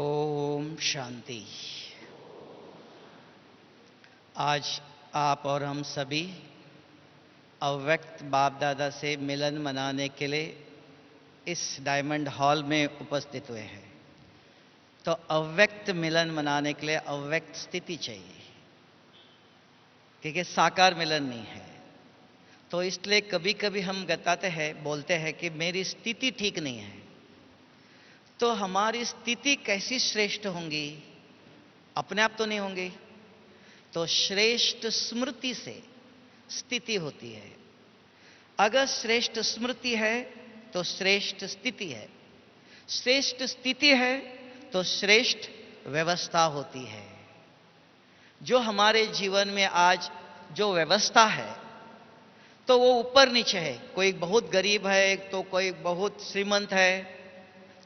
ओम शांति। आज आप और हम सभी अव्यक्त बाप दादा से मिलन मनाने के लिए इस डायमंड हॉल में उपस्थित हुए हैं। तो अव्यक्त मिलन मनाने के लिए अव्यक्त स्थिति चाहिए, क्योंकि साकार मिलन नहीं है। तो इसलिए कभी कभी हम बोलते हैं कि मेरी स्थिति ठीक नहीं है। तो हमारी स्थिति कैसी श्रेष्ठ होंगी? अपने आप तो नहीं होंगी। तो श्रेष्ठ स्मृति से स्थिति होती है। अगर श्रेष्ठ स्मृति है तो श्रेष्ठ स्थिति है। श्रेष्ठ स्थिति है तो श्रेष्ठ व्यवस्था होती है। जो हमारे जीवन में आज जो व्यवस्था है तो वो ऊपर नीचे है। कोई बहुत गरीब है तो कोई बहुत श्रीमंत है,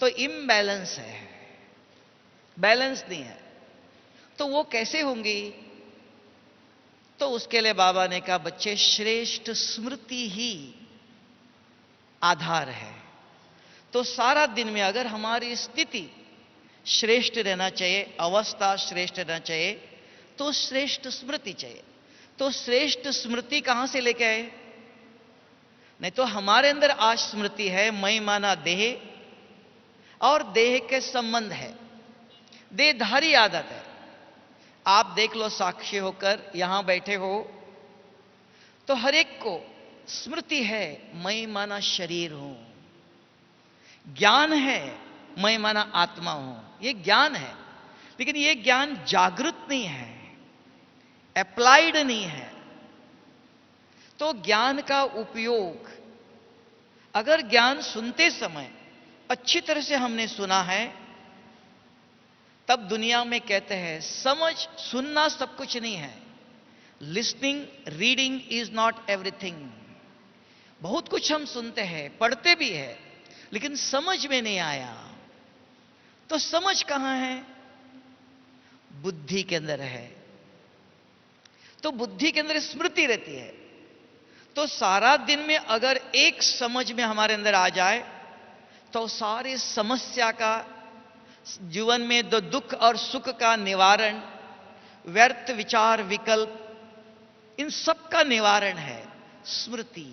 तो इम्बैलेंस है, बैलेंस नहीं है। तो वो कैसे होंगी? तो उसके लिए बाबा ने कहा, बच्चे श्रेष्ठ स्मृति ही आधार है। तो सारा दिन में अगर हमारी स्थिति श्रेष्ठ रहना चाहिए, अवस्था श्रेष्ठ रहना चाहिए, तो श्रेष्ठ स्मृति चाहिए। तो श्रेष्ठ स्मृति कहां से लेके आए? नहीं तो हमारे अंदर आज स्मृति है, मैं माना देह और देह के संबंध है, देहधारी आदत है। आप देख लो, साक्षी होकर यहां बैठे हो तो हर एक को स्मृति है, मैं माना शरीर हूं। ज्ञान है, मैं माना आत्मा हूं। यह ज्ञान है, लेकिन यह ज्ञान जागृत नहीं है, अप्लाइड नहीं है। तो ज्ञान का उपयोग, अगर ज्ञान सुनते समय अच्छी तरह से हमने सुना है, तब दुनिया में कहते हैं समझ सुनना सब कुछ नहीं है। Listening reading is not everything. बहुत कुछ हम सुनते हैं, पढ़ते भी है, लेकिन समझ में नहीं आया। तो समझ कहां है? बुद्धि के अंदर है। तो बुद्धि के अंदर स्मृति रहती है। तो सारा दिन में अगर एक समझ में हमारे अंदर आ जाए तो सारी समस्या का, जीवन में दो दुख और सुख का निवारण, व्यर्थ विचार विकल्प, इन सब का निवारण है स्मृति।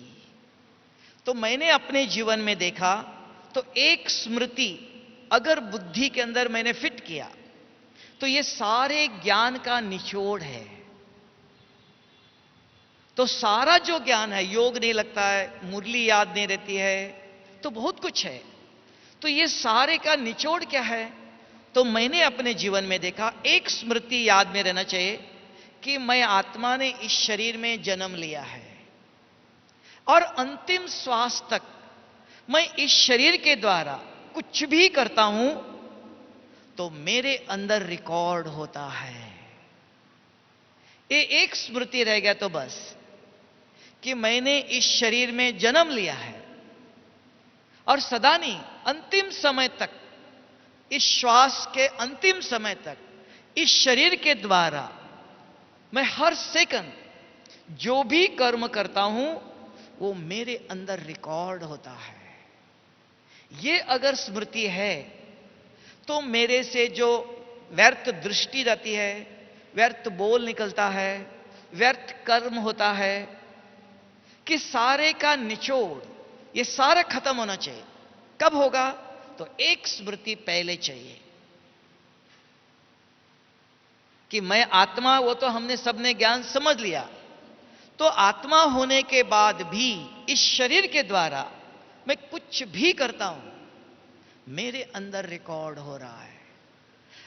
तो मैंने अपने जीवन में देखा, तो एक स्मृति अगर बुद्धि के अंदर मैंने फिट किया तो ये सारे ज्ञान का निचोड़ है। तो सारा जो ज्ञान है, योग नहीं लगता है, मुरली याद नहीं रहती है, तो बहुत कुछ है। तो ये सारे का निचोड़ क्या है? तो मैंने अपने जीवन में देखा, एक स्मृति याद में रहना चाहिए कि मैं आत्मा ने इस शरीर में जन्म लिया है और अंतिम श्वास तक मैं इस शरीर के द्वारा कुछ भी करता हूं तो मेरे अंदर रिकॉर्ड होता है। ये एक स्मृति रह गया तो बस, कि मैंने इस शरीर में जन्म लिया है और सदा नहीं, अंतिम समय तक, इस श्वास के अंतिम समय तक इस शरीर के द्वारा मैं हर सेकंड जो भी कर्म करता हूं वो मेरे अंदर रिकॉर्ड होता है। ये अगर स्मृति है तो मेरे से जो व्यर्थ दृष्टि रहती है, व्यर्थ बोल निकलता है, व्यर्थ कर्म होता है, कि सारे का निचोड़ ये सारा खत्म होना चाहिए। कब होगा? तो एक स्मृति पहले चाहिए कि मैं आत्मा, वो तो हमने सबने ज्ञान समझ लिया। तो आत्मा होने के बाद भी इस शरीर के द्वारा मैं कुछ भी करता हूं, मेरे अंदर रिकॉर्ड हो रहा है।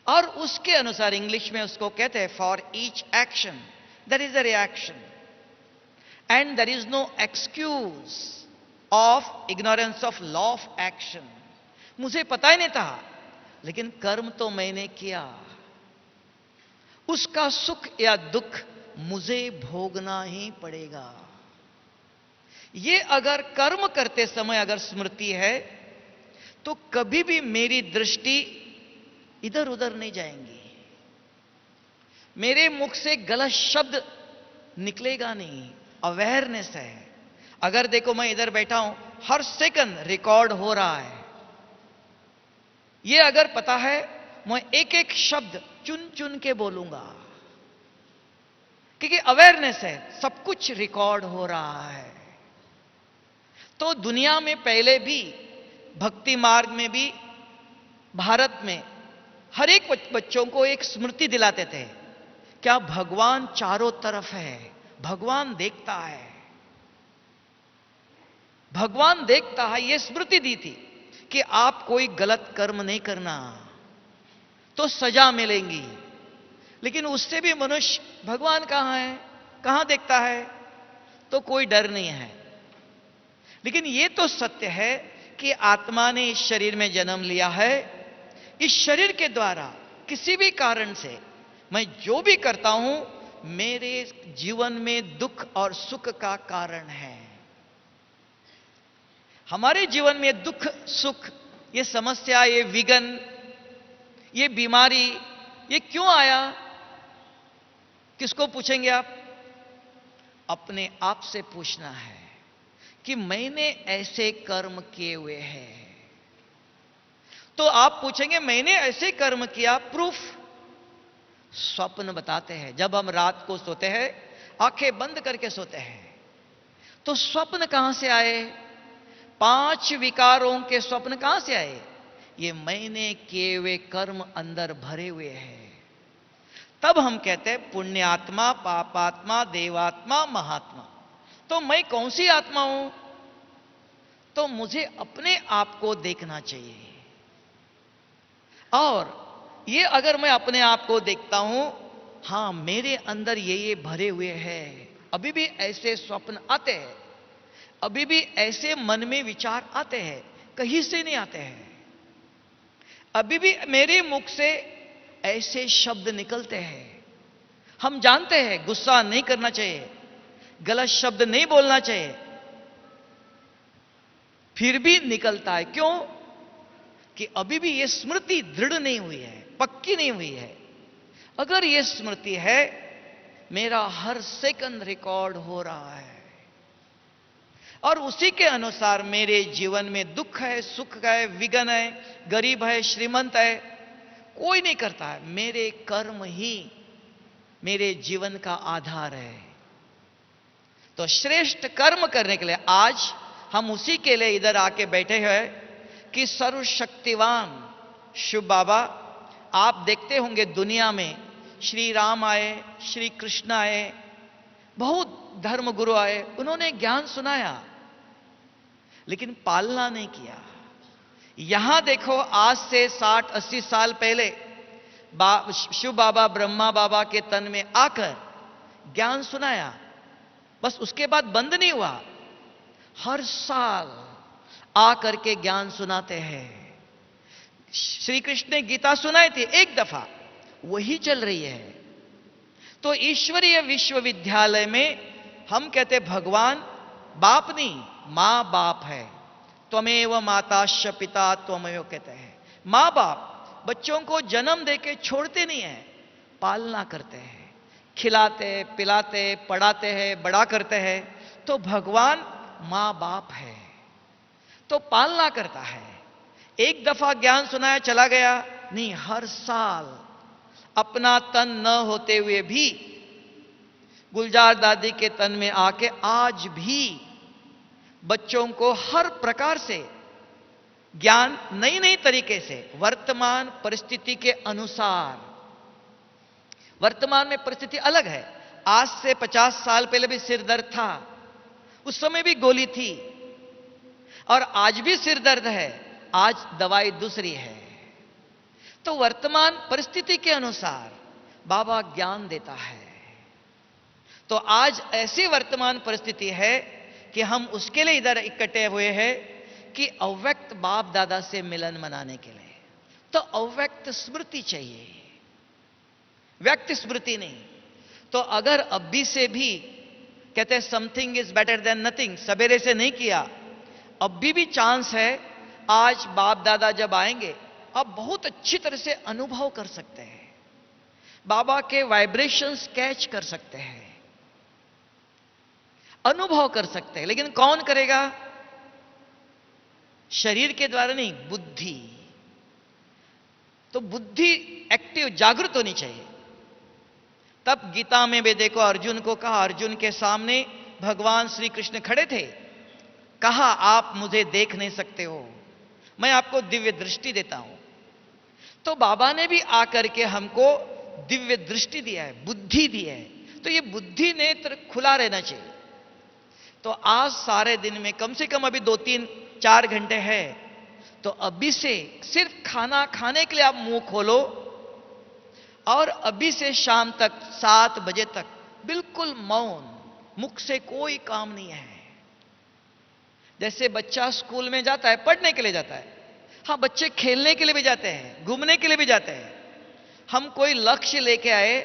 और उसके अनुसार इंग्लिश में उसको कहते हैं, for each action there is a reaction and there is no excuse of ignorance of law of action. मुझे पता ही नहीं था, लेकिन कर्म तो मैंने किया, उसका सुख या दुख मुझे भोगना ही पड़ेगा। ये अगर कर्म करते समय अगर स्मृति है तो कभी भी मेरी दृष्टि इधर उधर नहीं जाएंगी, मेरे मुख से गलत शब्द निकलेगा नहीं। अवेयरनेस है। अगर देखो मैं इधर बैठा हूं, हर सेकंड रिकॉर्ड हो रहा है, ये अगर पता है मैं एक एक शब्द चुन चुन के बोलूंगा, क्योंकि अवेयरनेस है, सब कुछ रिकॉर्ड हो रहा है। तो दुनिया में पहले भी, भक्ति मार्ग में भी, भारत में हर एक बच्चों को एक स्मृति दिलाते थे, क्या भगवान चारों तरफ है, भगवान देखता है, भगवान देखता है। यह स्मृति दी थी कि आप कोई गलत कर्म नहीं करना तो सजा मिलेंगी। लेकिन उससे भी मनुष्य, भगवान कहां है, कहां देखता है, तो कोई डर नहीं है। लेकिन यह तो सत्य है कि आत्मा ने इस शरीर में जन्म लिया है, इस शरीर के द्वारा किसी भी कारण से मैं जो भी करता हूं, मेरे जीवन में दुख और सुख का कारण है। हमारे जीवन में दुख सुख, ये समस्या, ये विघ्न, ये बीमारी, ये क्यों आया? किसको पूछेंगे आप? अपने आप से पूछना है कि मैंने ऐसे कर्म किए हुए हैं। तो आप पूछेंगे मैंने ऐसे कर्म किया, प्रूफ? स्वप्न बताते हैं। जब हम रात को सोते हैं, आंखें बंद करके सोते हैं, तो स्वप्न कहां से आए? 5 विकारों के स्वप्न कहां से आए? ये मैंने किए हुए कर्म अंदर भरे हुए हैं। तब हम कहते हैं पुण्यात्मा, पापात्मा, देवात्मा, महात्मा। तो मैं कौन सी आत्मा हूं? तो मुझे अपने आप को देखना चाहिए। और ये अगर मैं अपने आप को देखता हूं, हां मेरे अंदर ये भरे हुए हैं, अभी भी ऐसे स्वप्न आते हैं, अभी भी ऐसे मन में विचार आते हैं, कहीं से नहीं आते हैं, अभी भी मेरे मुख से ऐसे शब्द निकलते हैं। हम जानते हैं गुस्सा नहीं करना चाहिए, गलत शब्द नहीं बोलना चाहिए, फिर भी निकलता है। क्यों? कि अभी भी यह स्मृति दृढ़ नहीं हुई है, पक्की नहीं हुई है। अगर यह स्मृति है, मेरा हर सेकंड रिकॉर्ड हो रहा है और उसी के अनुसार मेरे जीवन में दुख है, सुख है, विघ्न है, गरीब है, श्रीमंत है, कोई नहीं करता है। मेरे कर्म ही मेरे जीवन का आधार है। तो श्रेष्ठ कर्म करने के लिए आज हम उसी के लिए इधर आके बैठे हैं कि सर्वशक्तिवान शिव बाबा, आप देखते होंगे दुनिया में श्री राम आए, श्री कृष्ण आए, बहुत धर्म गुरु आए, उन्होंने ज्ञान सुनाया लेकिन पालना नहीं किया। यहां देखो, आज से 60-80 साल पहले शिव बाबा ब्रह्मा बाबा के तन में आकर ज्ञान सुनाया, बस उसके बाद बंद नहीं हुआ, हर साल आकर के ज्ञान सुनाते हैं। श्री कृष्ण ने गीता सुनाई थी एक दफा, वही चल रही है। तो ईश्वरीय विश्वविद्यालय में हम कहते भगवान बाप नहीं, मां बाप है। त्वमेव माताश्च पिता त्वमेव कहते हैं। मां बाप बच्चों को जन्म देके छोड़ते नहीं है, पालना करते हैं, खिलाते, पिलाते, पढ़ाते हैं, बड़ा करते हैं। तो भगवान मां बाप है, तो पालना करता है। एक दफा ज्ञान सुनाया चला गया नहीं, हर साल अपना तन न होते हुए भी गुलजार दादी के तन में आके आज भी बच्चों को हर प्रकार से ज्ञान नई नई तरीके से, वर्तमान परिस्थिति के अनुसार। वर्तमान में परिस्थिति अलग है, आज से 50 साल पहले भी सिर दर्द था, उस समय भी गोली थी, और आज भी सिर दर्द है, आज दवाई दूसरी है। तो वर्तमान परिस्थिति के अनुसार बाबा ज्ञान देता है। तो आज ऐसी वर्तमान परिस्थिति है कि हम उसके लिए इधर इकट्ठे हुए हैं कि अव्यक्त बाप दादा से मिलन मनाने के लिए। तो अव्यक्त स्मृति चाहिए, व्यक्त स्मृति नहीं। तो अगर अभी से भी कहते हैं something is better than nothing, सवेरे से नहीं किया, अभी भी चांस है। आज बाप दादा जब आएंगे, आप बहुत अच्छी तरह से अनुभव कर सकते हैं, बाबा के वाइब्रेशंस कैच कर सकते हैं, अनुभव कर सकते हैं। लेकिन कौन करेगा? शरीर के द्वारा नहीं, बुद्धि। तो बुद्धि एक्टिव, जागृत होनी चाहिए। तब गीता में भी देखो अर्जुन को कहा, अर्जुन के सामने भगवान श्री कृष्ण खड़े थे, कहा आप मुझे देख नहीं सकते हो, मैं आपको दिव्य दृष्टि देता हूं। तो बाबा ने भी आकर के हमको दिव्य दृष्टि दिया है, बुद्धि दी है। तो ये बुद्धि नेत्र खुला रहना चाहिए। तो आज सारे दिन में कम से कम अभी 2-3-4 घंटे है, तो अभी से सिर्फ खाना खाने के लिए आप मुंह खोलो, और अभी से शाम तक 7 बजे तक बिल्कुल मौन, मुख से कोई काम नहीं है। जैसे बच्चा स्कूल में जाता है, पढ़ने के लिए जाता है, हाँ बच्चे खेलने के लिए भी जाते हैं, घूमने के लिए भी जाते हैं। हम कोई लक्ष्य लेके आए,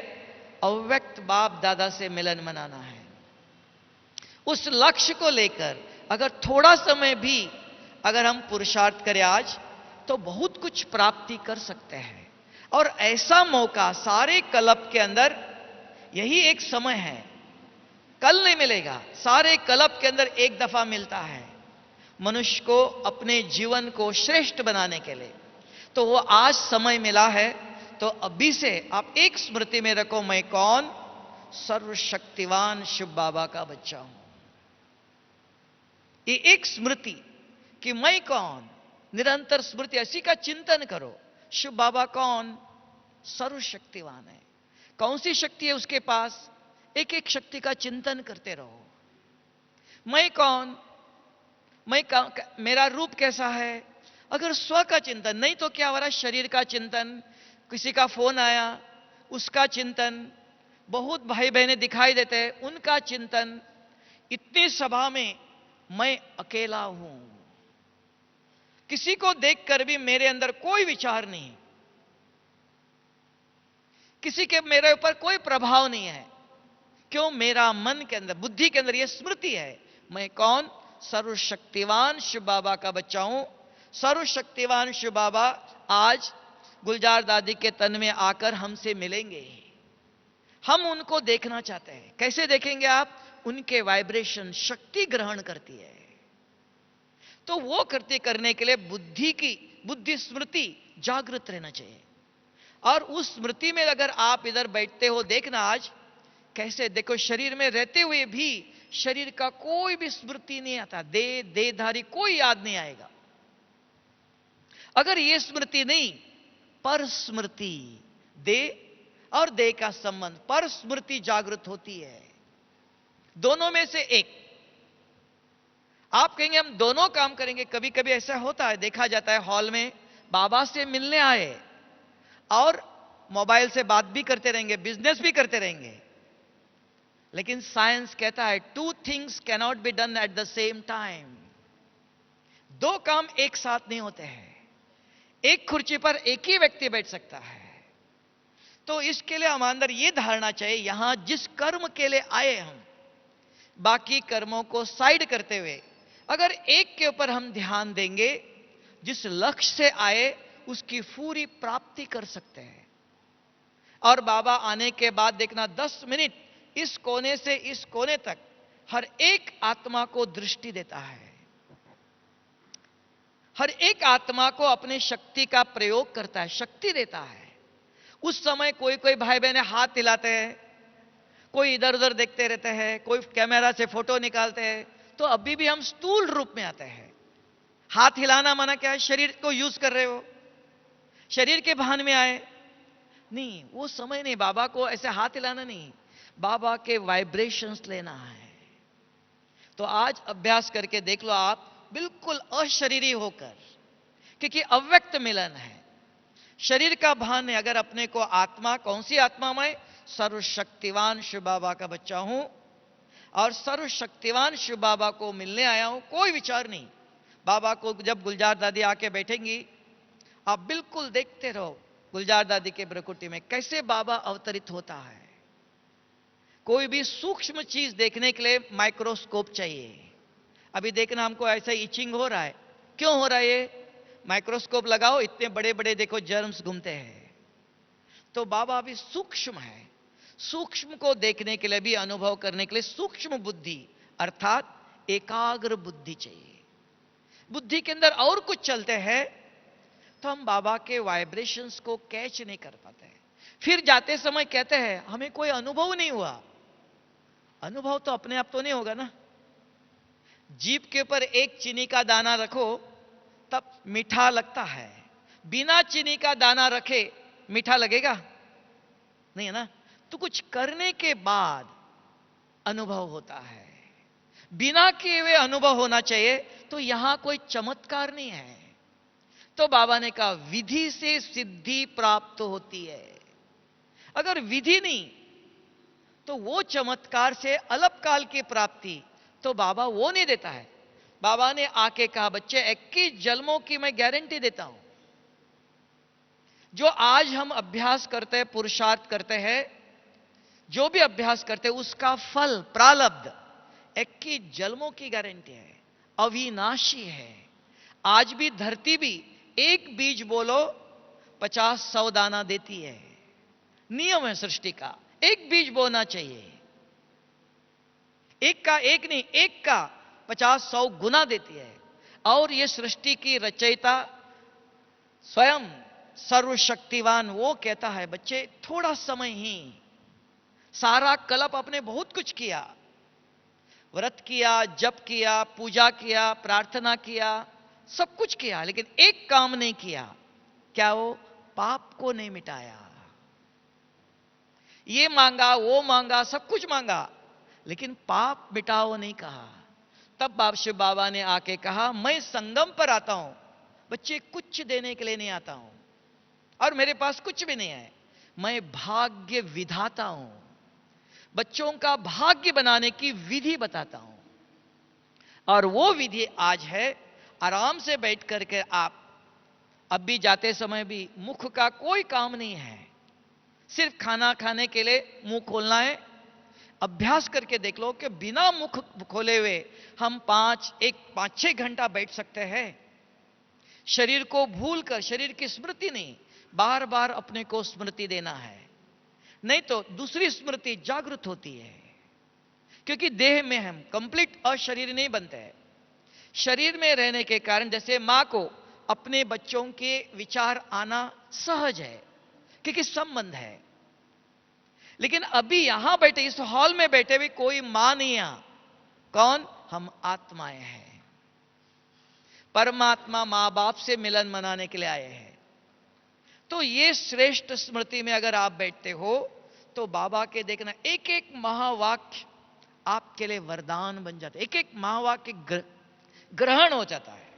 अव्यक्त बाप दादा से मिलन मनाना है। उस लक्ष्य को लेकर अगर थोड़ा समय भी अगर हम पुरुषार्थ करें आज, तो बहुत कुछ प्राप्ति कर सकते हैं। और ऐसा मौका सारे कल्प के अंदर यही एक समय है, कल नहीं मिलेगा, सारे कल्प के अंदर एक दफा मिलता है मनुष्य को अपने जीवन को श्रेष्ठ बनाने के लिए। तो वो आज समय मिला है, तो अभी से आप एक स्मृति में रखो, मैं कौन? सर्वशक्तिवान शिव बाबा का बच्चा हूं। ये एक स्मृति कि मैं कौन, निरंतर स्मृति, ऐसी का चिंतन करो। शिव बाबा कौन? सर्वशक्तिवान है। कौन सी शक्ति है उसके पास? एक एक शक्ति का चिंतन करते रहो। मैं कौन? मेरा रूप कैसा है? अगर स्व का चिंतन नहीं तो क्या हो रहा? शरीर का चिंतन, किसी का फोन आया उसका चिंतन, बहुत भाई बहनें दिखाई देते हैं उनका चिंतन, इतनी सभा में मैं अकेला हूं, किसी को देखकर भी मेरे अंदर कोई विचार नहीं, किसी के मेरे ऊपर कोई प्रभाव नहीं है। क्यों? मेरा मन के अंदर, बुद्धि के अंदर यह स्मृति है, मैं कौन? सर्वशक्तिवान शिव बाबा का बच्चा हूं। सर्वशक्तिवान शिव बाबा आज गुलजार दादी के तन में आकर हमसे मिलेंगे। हम उनको देखना चाहते हैं। कैसे देखेंगे आप? उनके वाइब्रेशन, शक्ति ग्रहण करती है। तो वो करने के लिए बुद्धि स्मृति जागृत रहना चाहिए। और उस स्मृति में अगर आप इधर बैठते हो, देखना आज कैसे, देखो शरीर में रहते हुए भी शरीर का कोई भी स्मृति नहीं आता, देहधारी कोई याद नहीं आएगा। अगर ये स्मृति नहीं, पर स्मृति, देह और देह का संबंध, पर स्मृति जागृत होती है। दोनों में से एक। आप कहेंगे हम दोनों काम करेंगे, कभी कभी ऐसा होता है, देखा जाता है हॉल में बाबा से मिलने आए और मोबाइल से बात भी करते रहेंगे, बिजनेस भी करते रहेंगे। लेकिन साइंस कहता है 2 things can not be done at the same time. 2 काम एक साथ नहीं होते हैं। एक कुर्सी पर एक ही व्यक्ति बैठ सकता है। तो इसके लिए हम अंदर यह धारणा चाहिए, यहां जिस कर्म के लिए आए हम, बाकी कर्मों को साइड करते हुए अगर एक के ऊपर हम ध्यान देंगे, जिस लक्ष्य से आए उसकी पूरी प्राप्ति कर सकते हैं। और बाबा आने के बाद देखना 10 मिनट इस कोने से इस कोने तक हर एक आत्मा को दृष्टि देता है। हर एक आत्मा को अपनी शक्ति का प्रयोग करता है, शक्ति देता है। उस समय कोई कोई भाई बहन हाथ हिलाते हैं, कोई इधर उधर देखते रहते हैं, कोई कैमरा से फोटो निकालते हैं। तो अभी भी हम स्थूल रूप में आते हैं। हाथ हिलाना माना क्या है? शरीर को यूज कर रहे हो, शरीर के भान में आए नहीं, वो समय नहीं। बाबा को ऐसे हाथ हिलाना नहीं, बाबा के वाइब्रेशंस लेना है। तो आज अभ्यास करके देख लो आप, बिल्कुल अशरीरी होकर, क्योंकि अव्यक्त मिलन है, शरीर का भान है। अगर अपने को आत्मा, कौन सी आत्मा? मैं सर्वशक्तिवान शिव बाबा का बच्चा हूं और सर्वशक्तिवान शिव बाबा को मिलने आया हूं, कोई विचार नहीं। बाबा को जब गुलजार दादी आके बैठेंगी, आप बिल्कुल देखते रहो गुलजार दादी के ब्रकुटी में कैसे बाबा अवतरित होता है। कोई भी सूक्ष्म चीज देखने के लिए माइक्रोस्कोप चाहिए। अभी देखना हमको ऐसा इचिंग हो रहा है, क्यों हो रहा है? ये माइक्रोस्कोप लगाओ, इतने बड़े बड़े देखो जर्म्स घूमते हैं। तो बाबा अभी सूक्ष्म है, सूक्ष्म को देखने के लिए भी, अनुभव करने के लिए सूक्ष्म बुद्धि अर्थात एकाग्र बुद्धि चाहिए। बुद्धि के अंदर और कुछ चलते हैं तो हम बाबा के वाइब्रेशंस को कैच नहीं कर पाते हैं। फिर जाते समय कहते हैं हमें कोई अनुभव नहीं हुआ। अनुभव तो अपने आप तो नहीं होगा ना। जीभ के ऊपर एक चीनी का दाना रखो तब मीठा लगता है, बिना चीनी का दाना रखे मीठा लगेगा नहीं, है ना। तो कुछ करने के बाद अनुभव होता है, बिना किए हुए अनुभव होना चाहिए। तो यहां कोई चमत्कार नहीं है। तो बाबा ने कहा विधि से सिद्धि प्राप्त होती है। अगर विधि नहीं तो वो चमत्कार से अल्पकाल की प्राप्ति तो बाबा वो नहीं देता है। बाबा ने आके कहा बच्चे 21 जन्मों की मैं गारंटी देता हूं। जो आज हम अभ्यास करते हैं, पुरुषार्थ करते हैं, जो भी अभ्यास करते हैं उसका फल प्रारब्ध 21 जन्मों की गारंटी है, अविनाशी है। आज भी धरती भी एक बीज बोलो 50-100 दाना देती है। नियम है सृष्टि का, एक बीज बोना चाहिए। एक का एक नहीं, एक का 50-100 गुना देती है। और यह सृष्टि की रचयिता स्वयं सर्वशक्तिवान वो कहता है बच्चे थोड़ा समय ही, सारा कल्प आपने बहुत कुछ किया, व्रत किया, जप किया, पूजा किया, प्रार्थना किया, सब कुछ किया, लेकिन एक काम नहीं किया। क्या? वो पाप को नहीं मिटाया। ये मांगा, वो मांगा, सब कुछ मांगा, लेकिन पाप मिटाओ नहीं कहा। तब शिव बाबा ने आके कहा मैं संगम पर आता हूं बच्चे, कुछ देने के लिए नहीं आता हूं और मेरे पास कुछ भी नहीं है। मैं भाग्य विधाता हूं, बच्चों का भाग्य बनाने की विधि बताता हूं। और वो विधि आज है, आराम से बैठ करके आप अब भी जाते समय भी मुख का कोई काम नहीं है, सिर्फ खाना खाने के लिए मुंह खोलना है। अभ्यास करके देख लो कि बिना मुख खोले हुए हम 5-6 घंटा बैठ सकते हैं। शरीर को भूलकर, शरीर की स्मृति नहीं, बार बार अपने को स्मृति देना है, नहीं तो दूसरी स्मृति जागृत होती है। क्योंकि देह में हम कंप्लीट अशरीर नहीं बनते हैं। शरीर में रहने के कारण जैसे मां को अपने बच्चों के विचार आना सहज है क्योंकि संबंध है, लेकिन अभी यहां बैठे इस हॉल में बैठे हुए कोई मां नहीं है। कौन? हम आत्माएं हैं। परमात्मा मां बाप से मिलन मनाने के लिए आए हैं। तो ये श्रेष्ठ स्मृति में अगर आप बैठते हो तो बाबा के देखना एक एक महावाक्य आपके लिए वरदान बन जाता है। एक एक महावाक्य ग्रहण हो जाता है,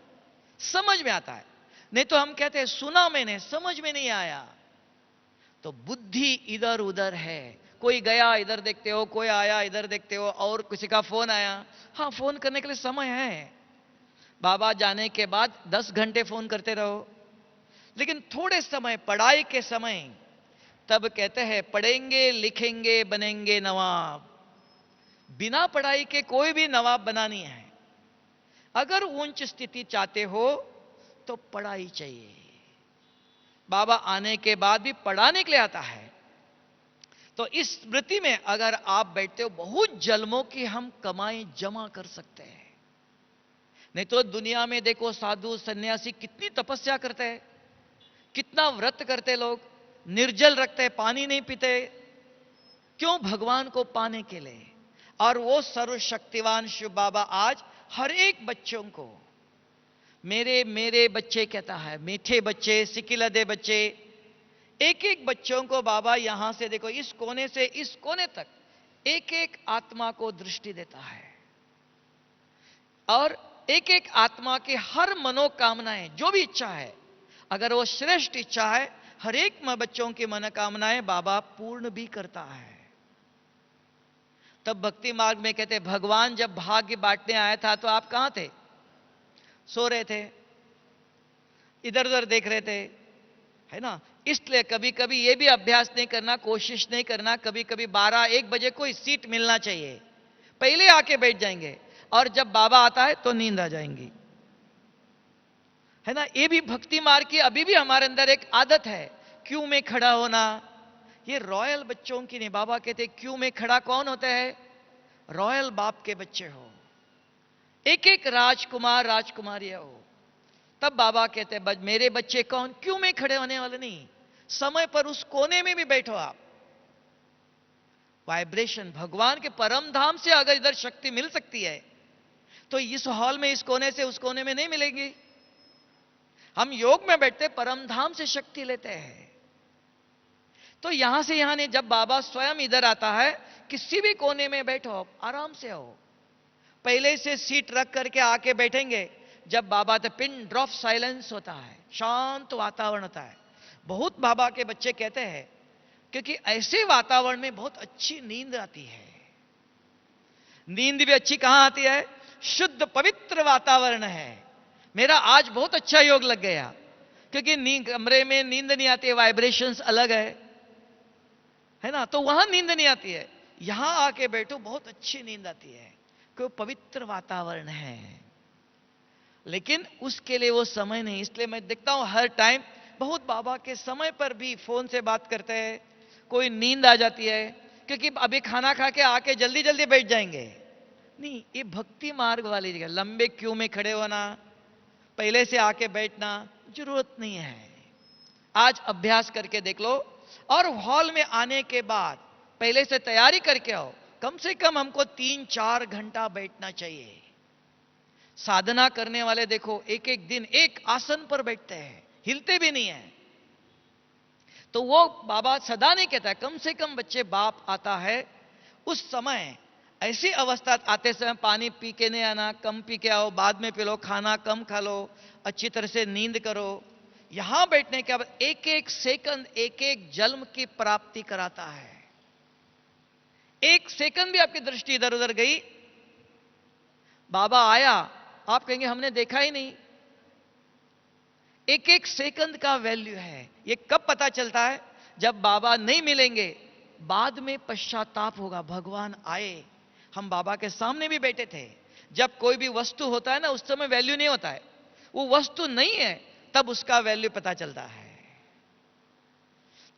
समझ में आता है। नहीं तो हम कहते हैं सुना मैंने, समझ में नहीं आया। तो बुद्धि इधर उधर है, कोई गया इधर देखते हो, कोई आया इधर देखते हो, और किसी का फोन आया, हां फोन करने के लिए समय है। बाबा जाने के बाद 10 घंटे फोन करते रहो, लेकिन थोड़े समय पढ़ाई के समय तब कहते हैं पढ़ेंगे लिखेंगे बनेंगे नवाब। बिना पढ़ाई के कोई भी नवाब बना नहीं है। अगर उच्च स्थिति चाहते हो तो पढ़ाई चाहिए। बाबा आने के बाद भी पढ़ाने के लिए आता है। तो इस स्मृति में अगर आप बैठते हो बहुत जन्मों की हम कमाई जमा कर सकते हैं। नहीं तो दुनिया में देखो साधु सन्यासी कितनी तपस्या करते हैं, कितना व्रत करते, लोग निर्जल रखते, पानी नहीं पीते, क्यों? भगवान को पाने के लिए। और वो सर्वशक्तिवान शिव बाबा आज हर एक बच्चों को, मेरे मेरे बच्चे कहता है, मीठे बच्चे, सिकिलदे बच्चे, एक एक बच्चों को बाबा यहां से देखो इस कोने से इस कोने तक एक एक आत्मा को दृष्टि देता है। और एक एक आत्मा की हर मनोकामनाएं, जो भी इच्छा है, अगर वो श्रेष्ठ इच्छा है, हर एक बच्चों की मनोकामनाएं बाबा पूर्ण भी करता है। तब भक्ति मार्ग में कहते भगवान जब भाग्य बांटने आया था तो आप कहां थे? सो रहे थे, इधर उधर देख रहे थे, है ना। इसलिए कभी कभी यह भी अभ्यास नहीं करना, कोशिश नहीं करना, कभी कभी 12-1 बजे कोई सीट मिलना चाहिए, पहले आके बैठ जाएंगे और जब बाबा आता है तो नींद आ जाएंगी, है ना। ये भी भक्ति मार्ग की अभी भी हमारे अंदर एक आदत है, क्यों में खड़ा होना। ये रॉयल बच्चों की नहीं। बाबा कहते क्यों में खड़ा कौन होता है? रॉयल बाप के बच्चे हो, एक एक राजकुमार राजकुमारियां हो। तब बाबा कहते हैं मेरे बच्चे कौन, क्यों मैं खड़े होने वाले नहीं, समय पर उस कोने में भी बैठो आप। वाइब्रेशन भगवान के परम धाम से अगर इधर शक्ति मिल सकती है तो इस हॉल में इस कोने से उस कोने में नहीं मिलेगी। हम योग में बैठते परम धाम से शक्ति लेते हैं। तो यहां से यहां नहीं, जब बाबा स्वयं इधर आता है, किसी भी कोने में बैठो, आराम से हो। पहले से सीट रख करके आके बैठेंगे, जब बाबा तो पिन ड्रॉप साइलेंस होता है, शांत वातावरण होता है। बहुत बाबा के बच्चे कहते हैं क्योंकि ऐसे वातावरण में बहुत अच्छी नींद आती है। नींद भी अच्छी कहां आती है, शुद्ध पवित्र वातावरण है। मेरा आज बहुत अच्छा योग लग गया, क्योंकि नींद कमरे में नींद नहीं आती है, वाइब्रेशंस अलग है ना, तो वहां नींद नहीं आती है। यहां आके बैठो, बहुत अच्छी नींद आती है, क्योंकि पवित्र वातावरण है। लेकिन उसके लिए वो समय नहीं, इसलिए मैं देखता हूं हर टाइम बहुत बाबा के समय पर भी फोन से बात करते हैं, कोई नींद आ जाती है क्योंकि अभी खाना खा के आके जल्दी जल्दी बैठ जाएंगे। नहीं, ये भक्ति मार्ग वाली जगह, लंबे क्यू में खड़े होना, पहले से आके बैठना जरूरत नहीं है। आज अभ्यास करके देख लो, और हॉल में आने के बाद पहले से तैयारी करके आओ। कम से कम हमको 3-4 घंटा बैठना चाहिए। साधना करने वाले देखो एक एक दिन एक आसन पर बैठते हैं, हिलते भी नहीं है। तो वो बाबा सदा नहीं कहता है, कम से कम बच्चे बाप आता है उस समय, ऐसी अवस्था आते समय पानी पी के नहीं आना, कम पी के आओ, बाद में पी लो, खाना कम खा लो, अच्छी तरह से नींद करो। यहां बैठने के बाद एक एक सेकंड एक एक जन्म की प्राप्ति कराता है। एक सेकंड भी आपकी दृष्टि इधर उधर गई, बाबा आया, आप कहेंगे हमने देखा ही नहीं। एक एक सेकंड का वैल्यू है। ये कब पता चलता है, जब बाबा नहीं मिलेंगे, बाद में पश्चाताप होगा, भगवान आए, हम बाबा के सामने भी बैठे थे। जब कोई भी वस्तु होता है ना, उस समय वैल्यू नहीं होता है, वो वस्तु नहीं है तब उसका वैल्यू पता चलता है।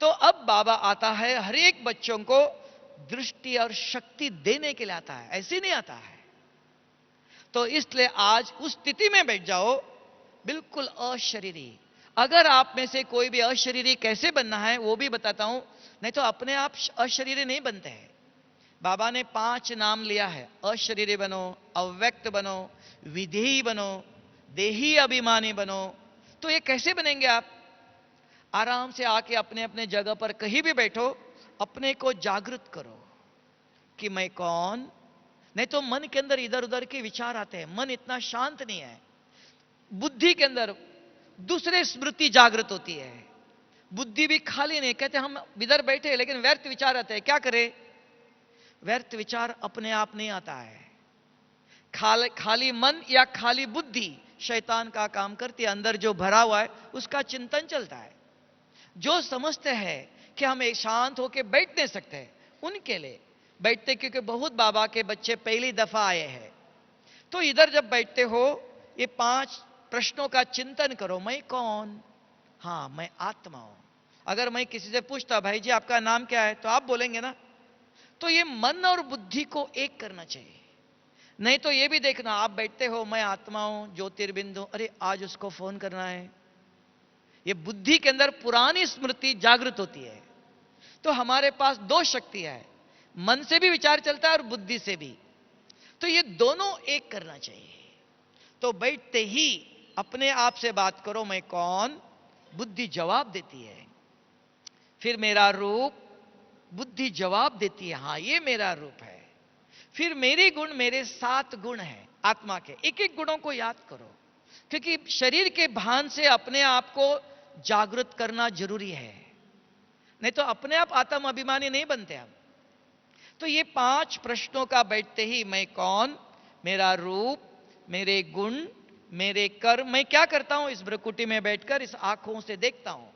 तो अब बाबा आता है, हर एक बच्चों को दृष्टि और शक्ति देने के लिए आता है, ऐसे नहीं आता है। तो इसलिए आज उस स्थिति में बैठ जाओ, बिल्कुल अशरीरी। अगर आप में से कोई भी अशरीरी कैसे बनना है वो भी बताता हूं, नहीं तो अपने आप अशरीरी नहीं बनते हैं। बाबा ने 5 नाम लिया है, अशरीरी बनो, अव्यक्त बनो, विधेयी बनो, देही अभिमानी बनो। तो ये कैसे बनेंगे आप? आराम से आके अपने अपने जगह पर कहीं भी बैठो, अपने को जागृत करो कि मैं कौन। नहीं तो मन के अंदर इधर उधर के विचार आते हैं, मन इतना शांत नहीं है। बुद्धि के अंदर दूसरे स्मृति जागृत होती है, बुद्धि भी खाली नहीं। कहते हम इधर बैठे लेकिन व्यर्थ विचार आते हैं, क्या करें? व्यर्थ विचार अपने आप नहीं आता है। खाली मन या खाली बुद्धि शैतान का काम करती है। अंदर जो भरा हुआ है उसका चिंतन चलता है। जो समझते हैं कि हम एक शांत होकर बैठ नहीं सकते, उनके लिए बैठते, क्योंकि बहुत बाबा के बच्चे पहली दफा आए हैं। तो इधर जब बैठते हो, ये 5 प्रश्नों का चिंतन करो। मैं कौन? हां, मैं आत्मा हूं। अगर मैं किसी से पूछता, भाई जी आपका नाम क्या है, तो आप बोलेंगे ना। तो ये मन और बुद्धि को एक करना चाहिए। नहीं तो ये भी देखना, आप बैठते हो मैं आत्मा हूं, ज्योतिर्बिंदु, अरे आज उसको फोन करना है। ये बुद्धि के अंदर पुरानी स्मृति जागृत होती है। तो हमारे पास 2 शक्ति है, मन से भी विचार चलता है और बुद्धि से भी। तो ये दोनों एक करना चाहिए। तो बैठते ही अपने आप से बात करो, मैं कौन? बुद्धि जवाब देती है। फिर मेरा रूप, बुद्धि जवाब देती है, हां ये मेरा रूप है। फिर मेरे गुण, मेरे 7 गुण हैं आत्मा के, एक एक गुणों को याद करो, क्योंकि शरीर के भान से अपने आप को जागृत करना जरूरी है। नहीं तो अपने आप आत्म अभिमानी नहीं बनते हम। तो ये 5 प्रश्नों का बैठते ही, मैं कौन, मेरा रूप, मेरे गुण, मेरे कर्म, मैं क्या करता हूं इस भ्रकुटी में बैठकर, इस आंखों से देखता हूं,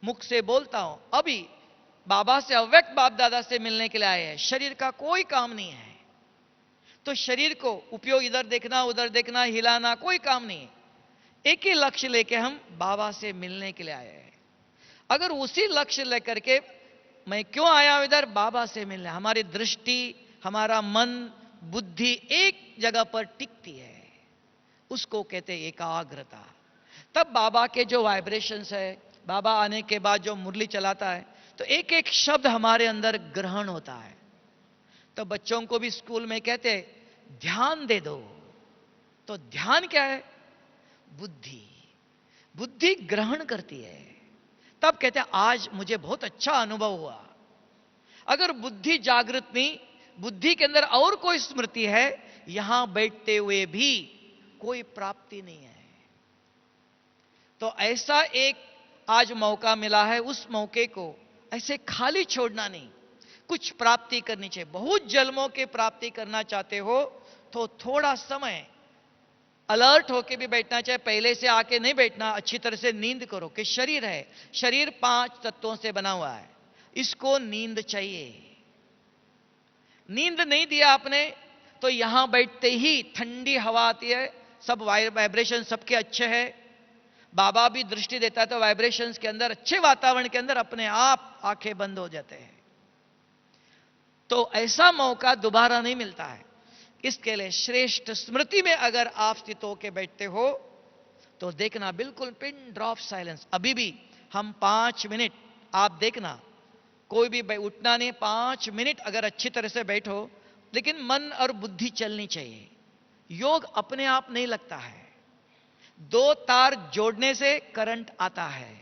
मुख से बोलता हूं। अभी बाबा से, अव्यक्त बाप दादा से मिलने के लिए आए हैं, शरीर का कोई काम नहीं है। तो शरीर को उपयोग इधर देखना उधर देखना, हिलाना, कोई काम नहीं। एक ही लक्ष्य लेके हम बाबा से मिलने के लिए आए हैं। अगर उसी लक्ष्य लेकर के मैं क्यों आया हूं इधर, बाबा से मिलने, हमारी दृष्टि, हमारा मन, बुद्धि एक जगह पर टिकती है, उसको कहते हैं एकाग्रता। तब बाबा के जो वाइब्रेशंस है, बाबा आने के बाद जो मुरली चलाता है, तो एक एक शब्द हमारे अंदर ग्रहण होता है। तो बच्चों को भी स्कूल में कहते हैं ध्यान दे दो। तो ध्यान क्या है? बुद्धि। बुद्धि ग्रहण करती है। तब कहते हैं आज मुझे बहुत अच्छा अनुभव हुआ। अगर बुद्धि जागृत नहीं, बुद्धि के अंदर और कोई स्मृति है, यहां बैठते हुए भी कोई प्राप्ति नहीं है। तो ऐसा एक आज मौका मिला है, उस मौके को ऐसे खाली छोड़ना नहीं, कुछ प्राप्ति करनी चाहिए। बहुत जन्मों की प्राप्ति करना चाहते हो तो थोड़ा समय अलर्ट होके भी बैठना चाहिए। पहले से आके नहीं बैठना, अच्छी तरह से नींद करो। कि शरीर है, शरीर 5 तत्वों से बना हुआ है, इसको नींद चाहिए। नींद नहीं दिया आपने तो यहां बैठते ही ठंडी हवा आती है, सब वाइब्रेशन सबके अच्छे हैं, बाबा भी दृष्टि देता है, तो वाइब्रेशंस के अंदर, अच्छे वातावरण के अंदर अपने आप आंखें बंद हो जाते हैं। तो ऐसा मौका दोबारा नहीं मिलता है। इसके लिए श्रेष्ठ स्मृति में अगर आप स्थित होकर बैठते हो तो देखना बिल्कुल पिन ड्रॉप साइलेंस। अभी भी हम 5 मिनट, आप देखना कोई भी उठना नहीं, 5 मिनट अगर अच्छी तरह से बैठो, लेकिन मन और बुद्धि चलनी चाहिए। योग अपने आप नहीं लगता है, 2 तार जोड़ने से करंट आता है,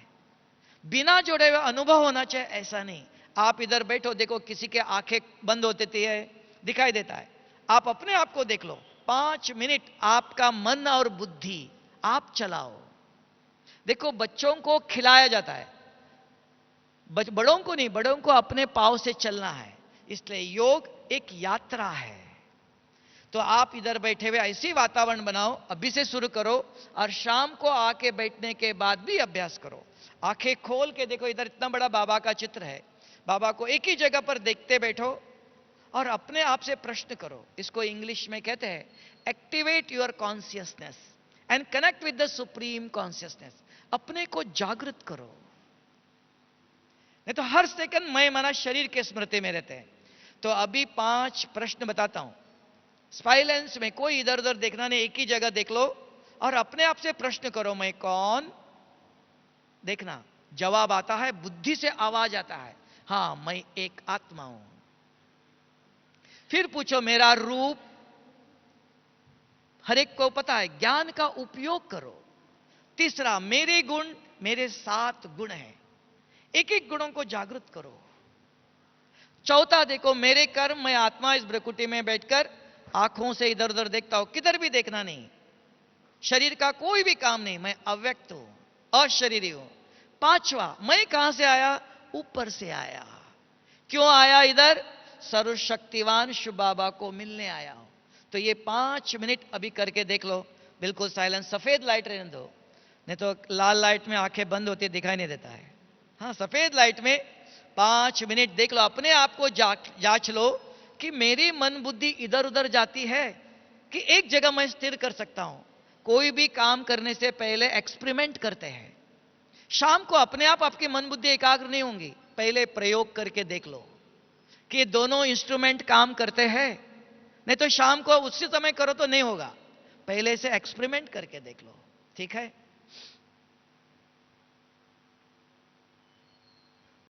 बिना जोड़े हुए अनुभव होना चाहिए, ऐसा नहीं। आप इधर बैठो, देखो किसी के आंखें बंद होती है, दिखाई देता है, आप अपने आप को देख लो। 5 मिनट आपका मन और बुद्धि आप चलाओ। देखो बच्चों को खिलाया जाता है, बड़ों को नहीं, बड़ों को अपने पांव से चलना है। इसलिए योग एक यात्रा है। तो आप इधर बैठे हुए ऐसी वातावरण बनाओ, अभी से शुरू करो, और शाम को आके बैठने के बाद भी अभ्यास करो। आंखें खोल के देखो, इधर इतना बड़ा बाबा का चित्र है, बाबा को एक ही जगह पर देखते बैठो और अपने आप से प्रश्न करो। इसको इंग्लिश में कहते हैं activate your consciousness and connect with the supreme consciousness. अपने को जागृत करो, नहीं तो हर सेकंड मैं माना शरीर के स्मृति में रहते हैं। तो अभी 5 प्रश्न बताता हूं, साइलेंस में, कोई इधर उधर देखना नहीं, एक ही जगह देख लो और अपने आप से प्रश्न करो, मैं कौन? देखना जवाब आता है, बुद्धि से आवाज आता है, हां मैं एक आत्मा हूं। फिर पूछो मेरा रूप, हर एक को पता है, ज्ञान का उपयोग करो। तीसरा मेरे गुण, मेरे 7 गुण हैं, एक एक गुणों को जागृत करो। चौथा देखो मेरे कर्म, मैं आत्मा इस भ्रकुटी में बैठकर आंखों से इधर उधर देखता हूं, किधर भी देखना नहीं, शरीर का कोई भी काम नहीं, मैं अव्यक्त हूं, अशरीरी हूं। पांचवा मैं कहां से आया? ऊपर से आया। क्यों आया इधर? सर्वशक्तिवान शिव बाबा को मिलने आया हूं। तो ये 5 मिनट अभी करके देख लो, बिल्कुल साइलेंस। सफेद लाइट रहने दो, नहीं तो लाल लाइट में आंखें बंद होती दिखाई नहीं देता है। हाँ, सफेद लाइट में 5 मिनट देख लो, अपने आप को जांच लो कि मेरी मन बुद्धि इधर उधर जाती है कि एक जगह मैं स्थिर कर सकता हूं। कोई भी काम करने से पहले एक्सपेरिमेंट करते हैं। शाम को अपने आप आपकी मन बुद्धि एकाग्र नहीं होंगी, पहले प्रयोग करके देख लो कि दोनों इंस्ट्रूमेंट काम करते हैं। नहीं तो शाम को उसी समय करो तो नहीं होगा, पहले से एक्सपेरिमेंट करके देख लो, ठीक है?